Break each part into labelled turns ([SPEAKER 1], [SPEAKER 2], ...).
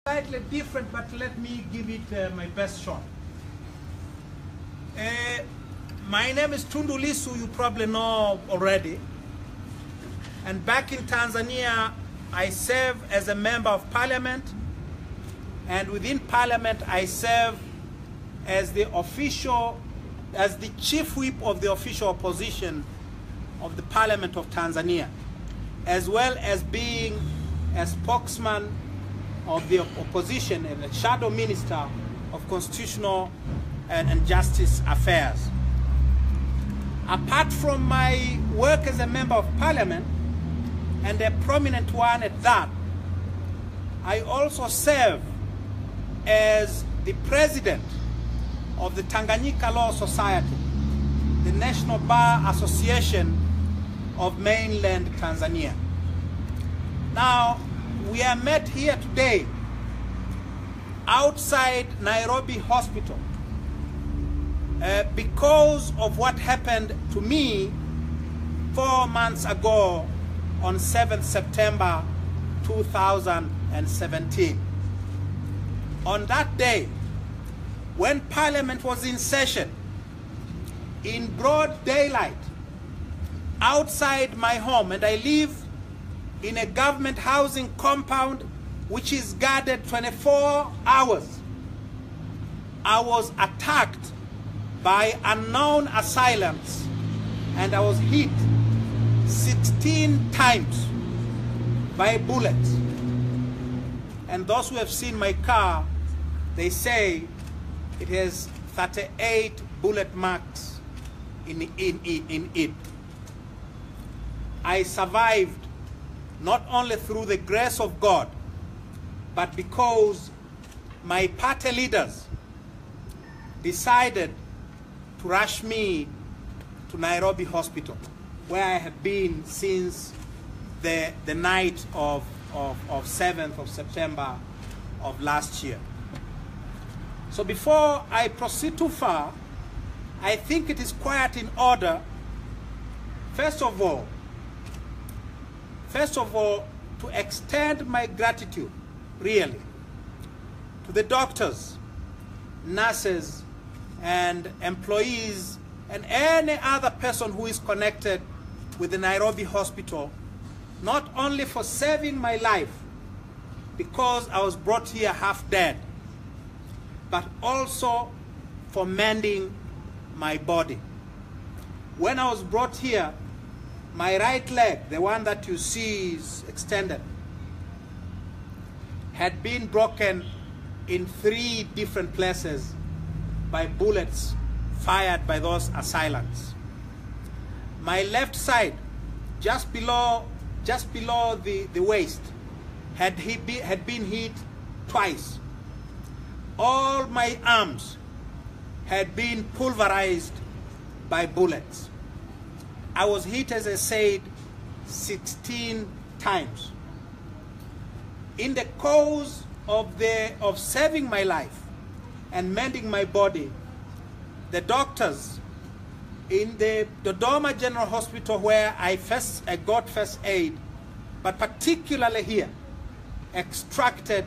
[SPEAKER 1] Slightly different, but let me give it my best shot. My name is Tundu Lisu, you probably know already. And back in Tanzania, I serve as a member of parliament. And within parliament, I serve as the chief whip of the official opposition of the parliament of Tanzania, as well as being a spokesman of the opposition and a shadow minister of constitutional and justice affairs. Apart from my work as a member of parliament, and a prominent one at that, I also serve as the president of the Tanganyika Law Society, the National Bar Association of mainland Tanzania. Now, we are met here today outside Nairobi Hospital because of what happened to me 4 months ago on 7th September 2017. On that day, when Parliament was in session, in broad daylight, outside my home, and I live in a government housing compound which is guarded 24 hours, I was attacked by unknown assailants and I was hit 16 times by bullets. And those who have seen my car, they say it has 38 bullet marks in it. I survived not only through the grace of God, but because my party leaders decided to rush me to Nairobi Hospital, where I have been since the night of 7th of September of last year. So before I proceed too far, I think it is quite in order, first of all, to extend my gratitude, really, to the doctors, nurses, and employees, and any other person who is connected with the Nairobi Hospital, not only for saving my life, because I was brought here half dead, but also for mending my body. When I was brought here, my right leg, the one that you see is extended, had been broken in 3 different places by bullets fired by those assailants. My left side, just below the waist, had been hit twice. All my arms had been pulverized by bullets. I was hit, as I said, 16 times. In the cause of saving my life and mending my body, the doctors in the Dodoma General Hospital, where I got first aid, but particularly here, extracted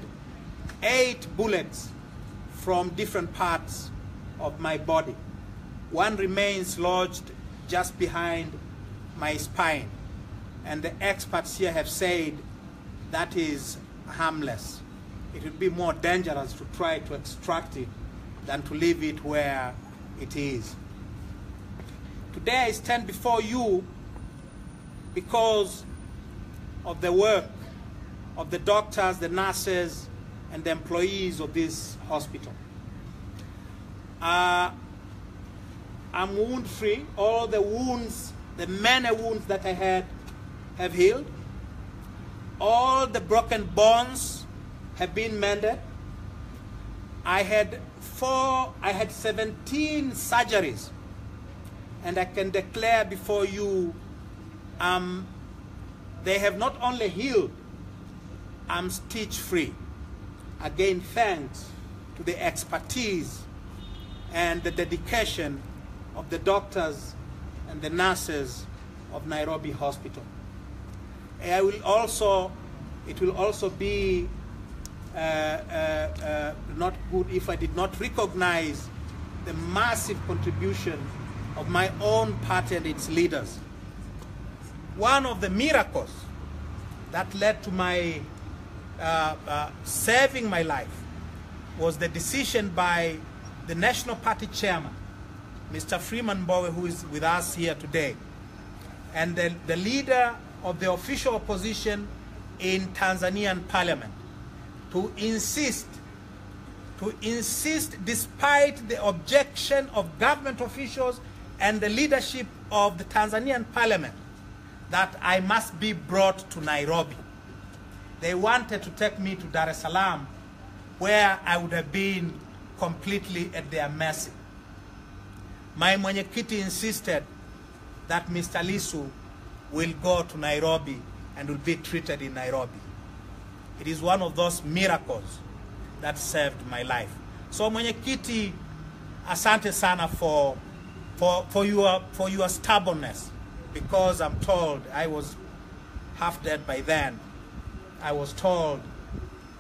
[SPEAKER 1] 8 bullets from different parts of my body. One remains lodged just behind my spine, and the experts here have said that is harmless. It would be more dangerous to try to extract it than to leave it where it is. Today I stand before you because of the work of the doctors, the nurses, and the employees of this hospital. I'm wound-free. All the wounds, the many wounds that I had, have healed. All the broken bones have been mended. I had 17 surgeries, and I can declare before you, they have not only healed, I'm stitch-free. Again, thanks to the expertise and the dedication of the doctors and the nurses of Nairobi Hospital. It will also be not good if I did not recognize the massive contribution of my own party and its leaders. One of the miracles that led to my saving my life was the decision by the National Party Chairman, Mr. Freeman Mbowe, who is with us here today, and the leader of the official opposition in Tanzanian Parliament, to insist, despite the objection of government officials and the leadership of the Tanzanian Parliament, that I must be brought to Nairobi. They wanted to take me to Dar es Salaam, where I would have been completely at their mercy. My mwenyekiti insisted that Mr. Lisu will go to Nairobi and will be treated in Nairobi. It is one of those miracles that saved my life. So mwenyekiti, asante sana for your stubbornness, because I'm told, I was half dead by then, I was told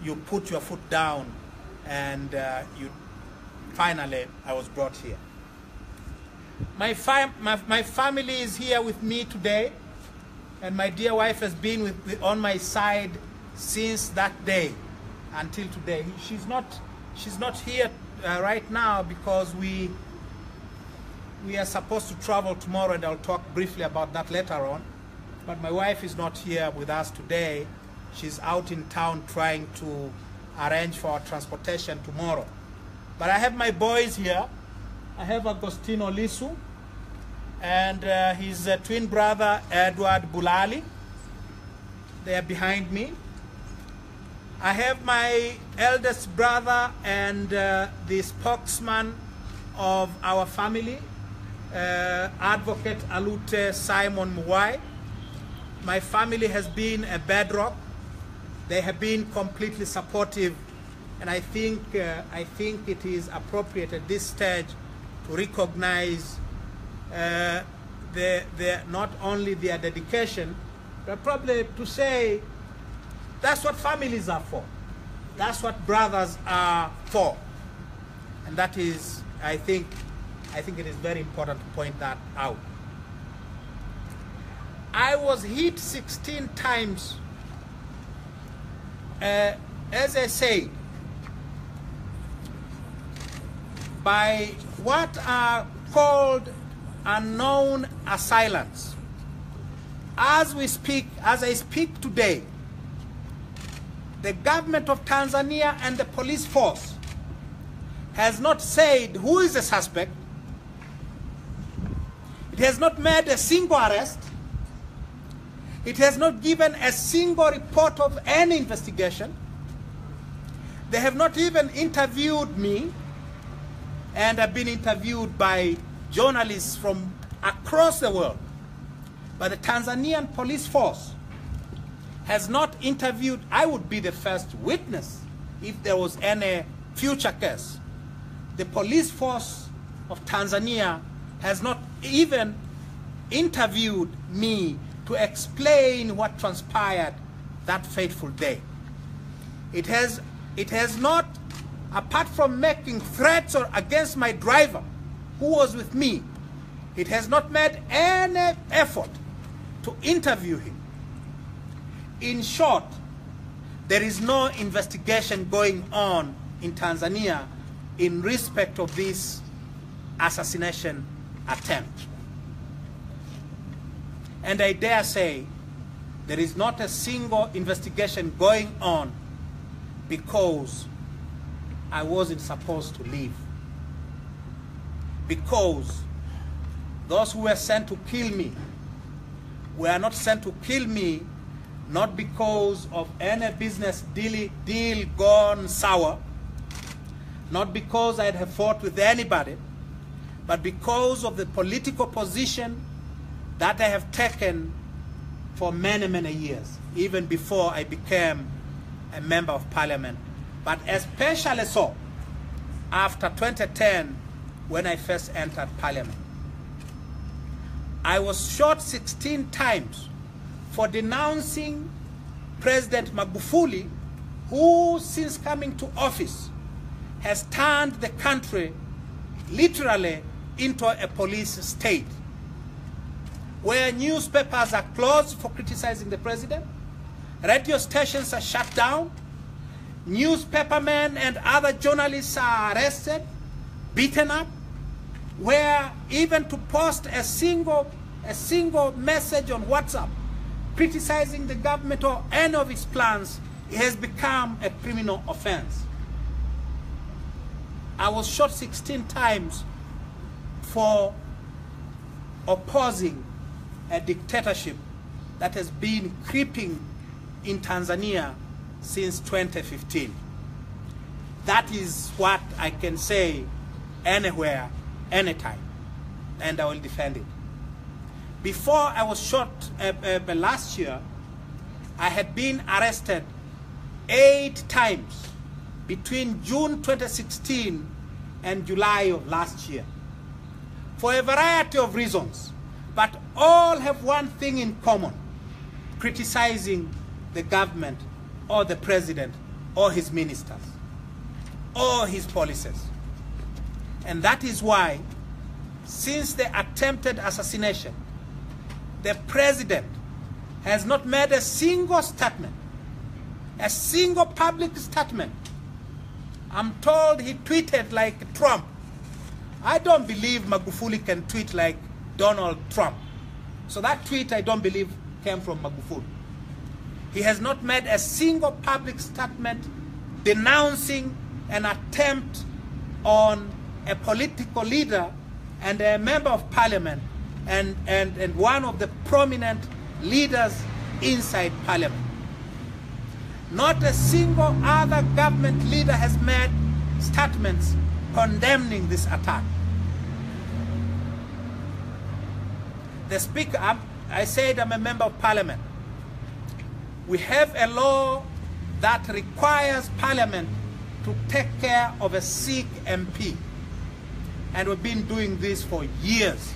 [SPEAKER 1] you put your foot down, and finally I was brought here. My family is here with me today, and my dear wife has been on my side since that day until today. She's not here right now because we are supposed to travel tomorrow, and I'll talk briefly about that later on. But my wife is not here with us today. She's out in town trying to arrange for our transportation tomorrow. But I have my boys here. I have Agostino Lisu and his twin brother Edward Bulali. They are behind me. I have my eldest brother and the spokesman of our family, Advocate Alute Simon Mwai. My family has been a bedrock. They have been completely supportive, and I think it is appropriate at this stage to recognize not only their dedication, but probably to say that's what families are for. That's what brothers are for, and that is, I think it is very important to point that out. I was hit 16 times. As I say, by what are called unknown assailants. As I speak today, the government of Tanzania and the police force has not said who is the suspect. It has not made a single arrest. It has not given a single report of any investigation. They have not even interviewed me, and I've been interviewed by journalists from across the world. But the Tanzanian police force has not interviewed. I would be the first witness if there was any future case. The police force of Tanzania has not even interviewed me to explain what transpired that fateful day. It has not, apart from making threats against my driver who was with me, it has not made any effort to interview him. In short, there is no investigation going on in Tanzania in respect of this assassination attempt. And I dare say there is not a single investigation going on because I wasn't supposed to leave. Because those who were sent to kill me were not sent to kill me not because of any business deal gone sour, not because I'd have fought with anybody, but because of the political position that I have taken for many, many years, even before I became a member of parliament, but especially so after 2010 when I first entered parliament. I was shot 16 times for denouncing President Magufuli, who since coming to office has turned the country literally into a police state, where newspapers are closed for criticizing the president, radio stations are shut down, newspapermen and other journalists are arrested, beaten up, where even to post a single message on WhatsApp criticizing the government or any of its plans has become a criminal offense. I was shot 16 times for opposing a dictatorship that has been creeping in Tanzania since 2015. That is what I can say anywhere, anytime, and I will defend it. Before I was shot last year, I had been arrested 8 times between June 2016 and July of last year for a variety of reasons, but all have one thing in common: criticizing the government or the president or his ministers or his policies. And that is why, since the attempted assassination, the president has not made a single statement, a single public statement. I'm told he tweeted like Trump. I don't believe Magufuli can tweet like Donald Trump. So that tweet, I don't believe, came from Magufuli. He has not made a single public statement denouncing an attempt on a political leader and a member of parliament and one of the prominent leaders inside parliament. Not a single other government leader has made statements condemning this attack. The speaker, I said I'm a member of parliament. We have a law that requires parliament to take care of a sick MP. And we've been doing this for years.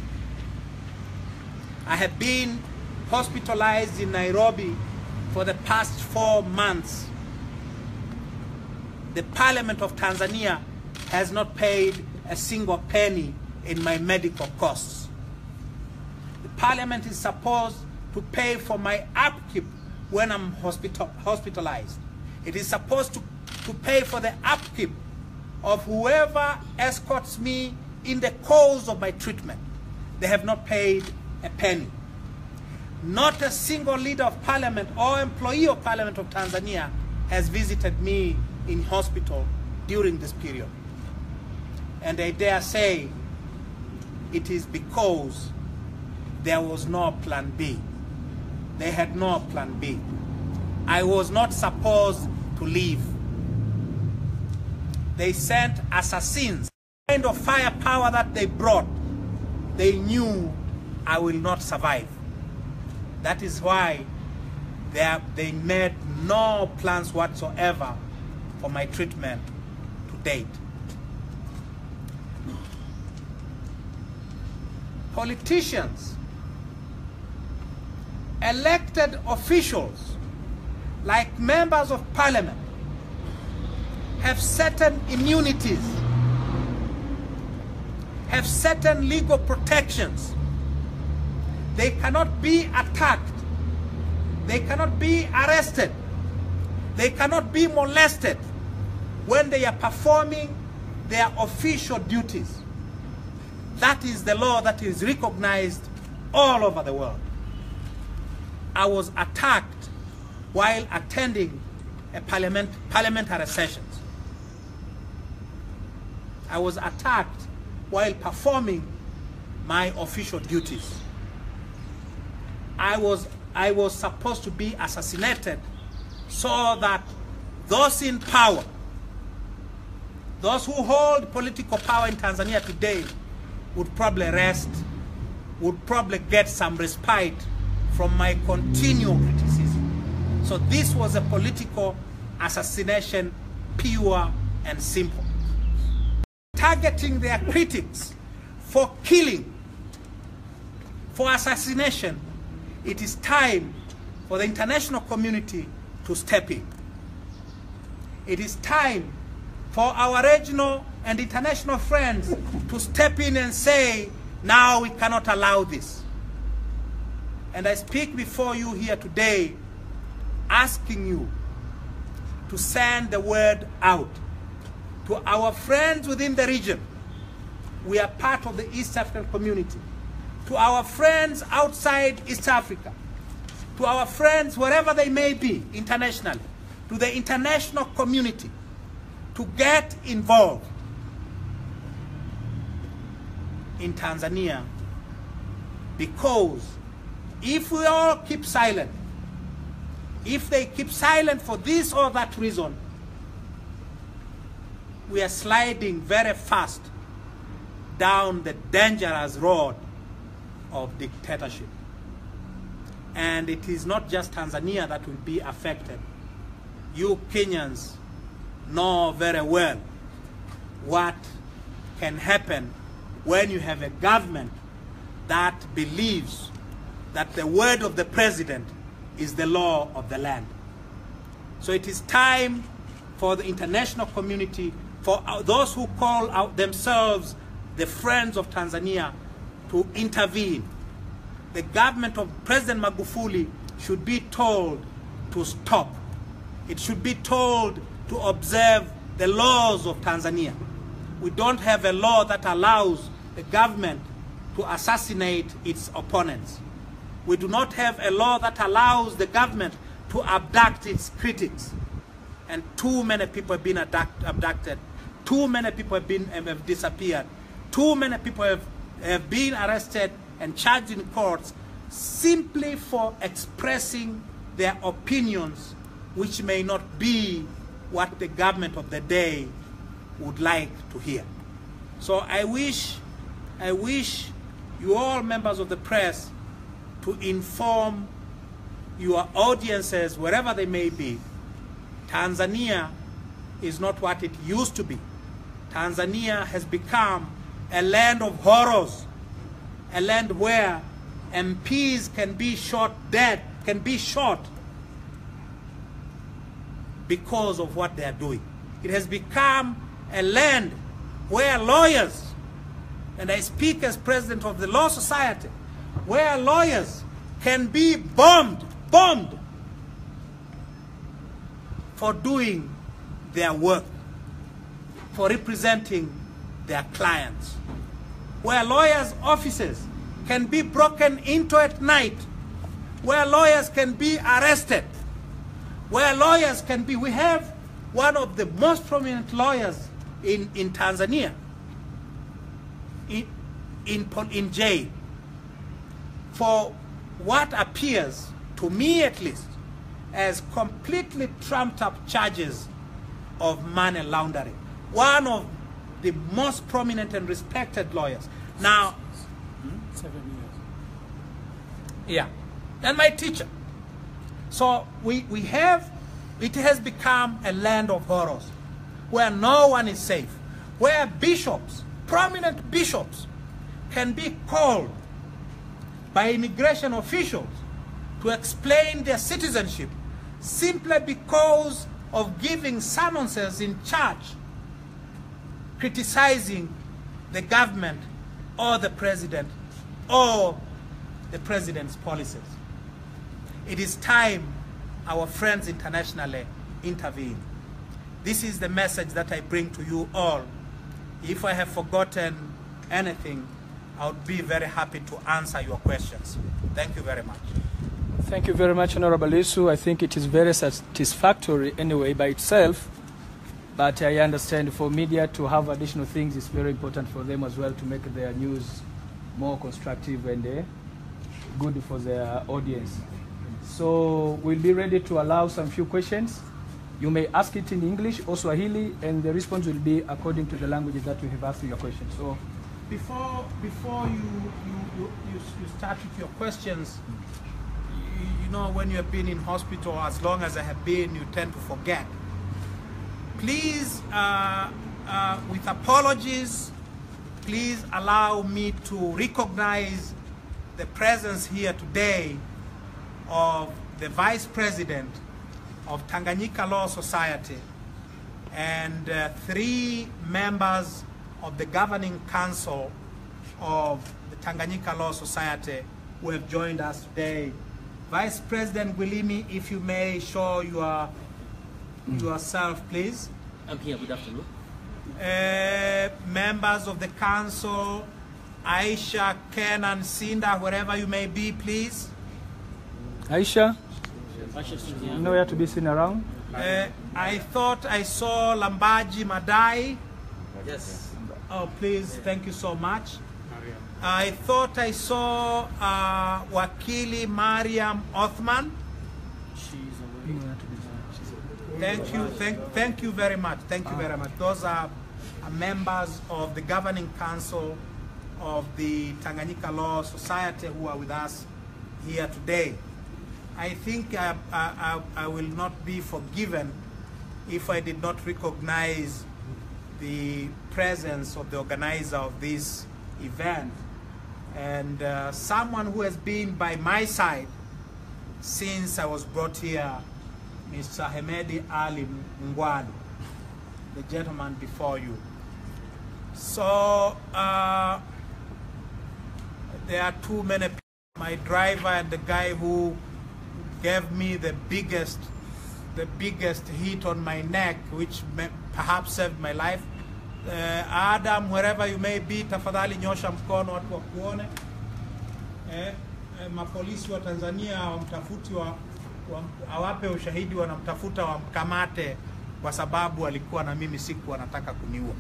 [SPEAKER 1] I have been hospitalized in Nairobi for the past 4 months. The Parliament of Tanzania has not paid a single penny in my medical costs. The Parliament is supposed to pay for my upkeep when I'm hospitalized. It is supposed to pay for the upkeep of whoever escorts me in the course of my treatment. They have not paid a penny. Not a single leader of parliament or employee of Parliament of Tanzania has visited me in hospital during this period. And I dare say it is because there was no plan B. They had no plan B. I was not supposed to leave. They sent assassins. The kind of firepower that they brought, they knew I will not survive. That is why they made no plans whatsoever for my treatment to date. Politicians, elected officials, like members of parliament, have certain immunities, have certain legal protections. They cannot be attacked. They cannot be arrested. They cannot be molested when they are performing their official duties. That is the law that is recognized all over the world. I was attacked while attending a parliamentary sessions. I was attacked while performing my official duties. I was supposed to be assassinated so that those in power, those who hold political power in Tanzania today, would probably rest, would probably get some respite from my continual criticism. So this was a political assassination, pure and simple. Targeting their critics for killing, for assassination, it is time for the international community to step in. It is time for our regional and international friends to step in and say, now we cannot allow this. And I speak before you here today, asking you to send the word out to our friends within the region. We are part of the East African community. To our friends outside East Africa, to our friends wherever they may be internationally, to the international community, to get involved in Tanzania, because if we all keep silent, if they keep silent for this or that reason, we are sliding very fast down the dangerous road of dictatorship. And it is not just Tanzania that will be affected. You Kenyans know very well what can happen when you have a government that believes that the word of the president is the law of the land. So it is time for the international community, for those who call out themselves the friends of Tanzania, to intervene. The government of President Magufuli should be told to stop. It should be told to observe the laws of Tanzania. We don't have a law that allows the government to assassinate its opponents. We do not have a law that allows the government to abduct its critics. And too many people have been abducted. Too many people have disappeared. Too many people have been arrested and charged in courts simply for expressing their opinions, which may not be what the government of the day would like to hear. So I wish you all members of the press to inform your audiences, wherever they may be. Tanzania is not what it used to be. Tanzania has become a land of horrors, a land where MPs can be shot dead, can be shot because of what they are doing. It has become a land where lawyers, and I speak as president of the Law Society, where lawyers can be bombed for doing their work, for representing their clients, where lawyers' offices can be broken into at night, where lawyers can be arrested, where lawyers can be, we have one of the most prominent lawyers in Tanzania in jail for what appears, to me at least, as completely trumped up charges of money laundering. One of the most prominent and respected lawyers. Now,
[SPEAKER 2] 7 years.
[SPEAKER 1] Yeah, and my teacher. So we have, it has become a land of horrors, where no one is safe, where bishops, prominent bishops, can be called by immigration officials to explain their citizenship simply because of giving summonses in church criticizing the government or the president or the president's policies. It is time our friends internationally intervene. This is the message that I bring to you all. If I have forgotten anything, I would be very happy to answer your questions. Thank you very much.
[SPEAKER 2] Thank you very much, Honorable Lisu. I think it is very satisfactory anyway by itself, but I understand for media to have additional things is very important for them as well to make their news more constructive and good for their audience. So we'll be ready to allow some few questions. You may ask it in English or Swahili, and the response will be according to the languages that you have asked your question. So
[SPEAKER 1] before you start with your questions, you know, when you have been in hospital, as long as I have been, you tend to forget. Please, with apologies, please allow me to recognize the presence here today of the Vice President of Tanganyika Law Society, and 3 members of the governing council of the Tanganyika Law Society who have joined us today. Vice President Gwilimi, if you may show yourself, please.
[SPEAKER 3] I'm here. Good afternoon.
[SPEAKER 1] Members of the council, Aisha, Ken, and Cinda, wherever you may be, please.
[SPEAKER 2] Aisha, you know where to be seen around?
[SPEAKER 1] I thought I saw Lambaji Madai.
[SPEAKER 3] Yes.
[SPEAKER 1] Oh, please, thank you so much. I thought I saw Wakili Mariam Othman. Thank you very much. Thank you very much. Those are members of the governing council of the Tanganyika Law Society who are with us here today. I think I will not be forgiven if I did not recognize the presence of the organizer of this event, and someone who has been by my side since I was brought here, Mr. Hemedi Ali Ngwadu, the gentleman before you. So there are too many people. My driver and the guy who gave me the biggest hit on my neck, which perhaps saved my life. Adam, wherever you may be, tafadhali nyosha mkono watu wakuone. Mapolisi wa Tanzania wamtafuti awape ushahidi, wanamtafuta wamkamate kwa sababu alikuwa na mimi siku anataka kuniua.